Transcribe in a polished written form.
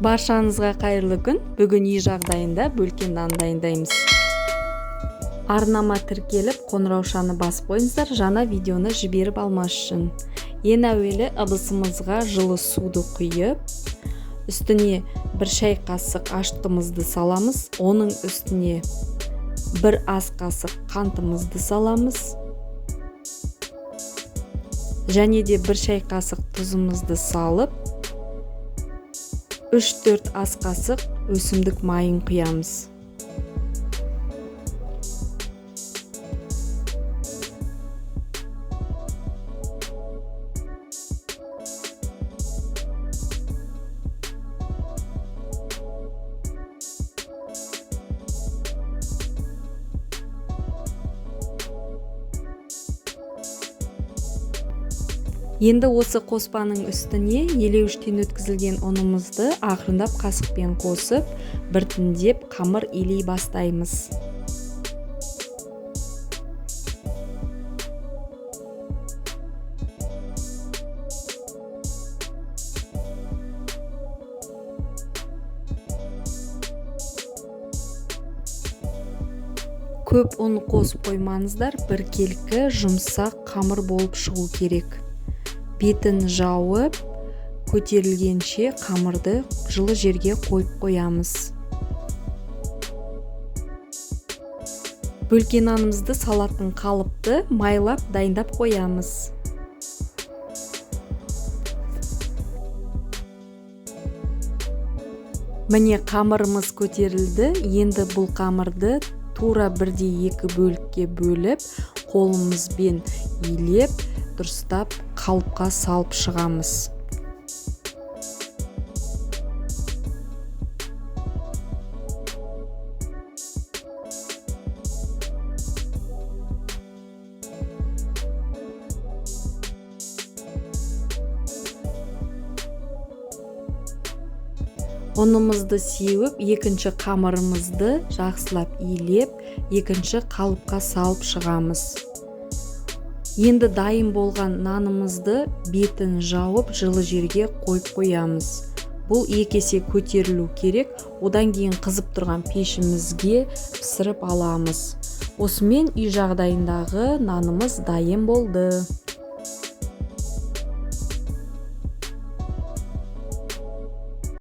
Баршаңызға қайырлы күн. Бүгін үй жағдайында бөлкен нан дайындаймыз. Арнама тіркеліп, қоңыраушаны басып қойыңыздар, жаңа видеоны жіберіп алмас үшін. Ең әуелі ыдысымызға жылы суды құйып, үстіне бір шай қасық аштығымызды саламыз, оның үстіне бір ас қасық қантымызды саламыз, және де бір шай қасық тұзымызды салып, 3-4 ас қасық өсімдік майын құямыз. Енді осы қоспаның үстіне елеуіштен өткізілген ұнымызды ақырындап қасықпен қосып, біртіндеп қамыр илей бастаймыз. Көп ұн қосып қоймаңыздар, біркелкі жұмсақ қамыр болып шығу керек. Бетін жауып, көтерілгенше қамырды жылы жерге қойып қоямыз. Бөлкен нанымызды салатын қалыпты майлап дайындап қоямыз. Міне қамырымыз көтерілді. Енді бұл қамырды тура 1-2 бөлікке бөліп, қолымызбен илеп, дұрыстап қалыпқа салып шығамыз. Ұнымызды сеуіп, екінші қамырымызды жақсылап илеп, екінші қалыпқа салып шығамыз. Енді дайын болған нанымызды бетін жауып, жылы жерге қойып қоямыз. Бұл 2 есе көтерілу керек, одан кейін қызып тұрған пешімізге пісіріп аламыз. Осымен үй жағдайындағы нанымыз дайын болды.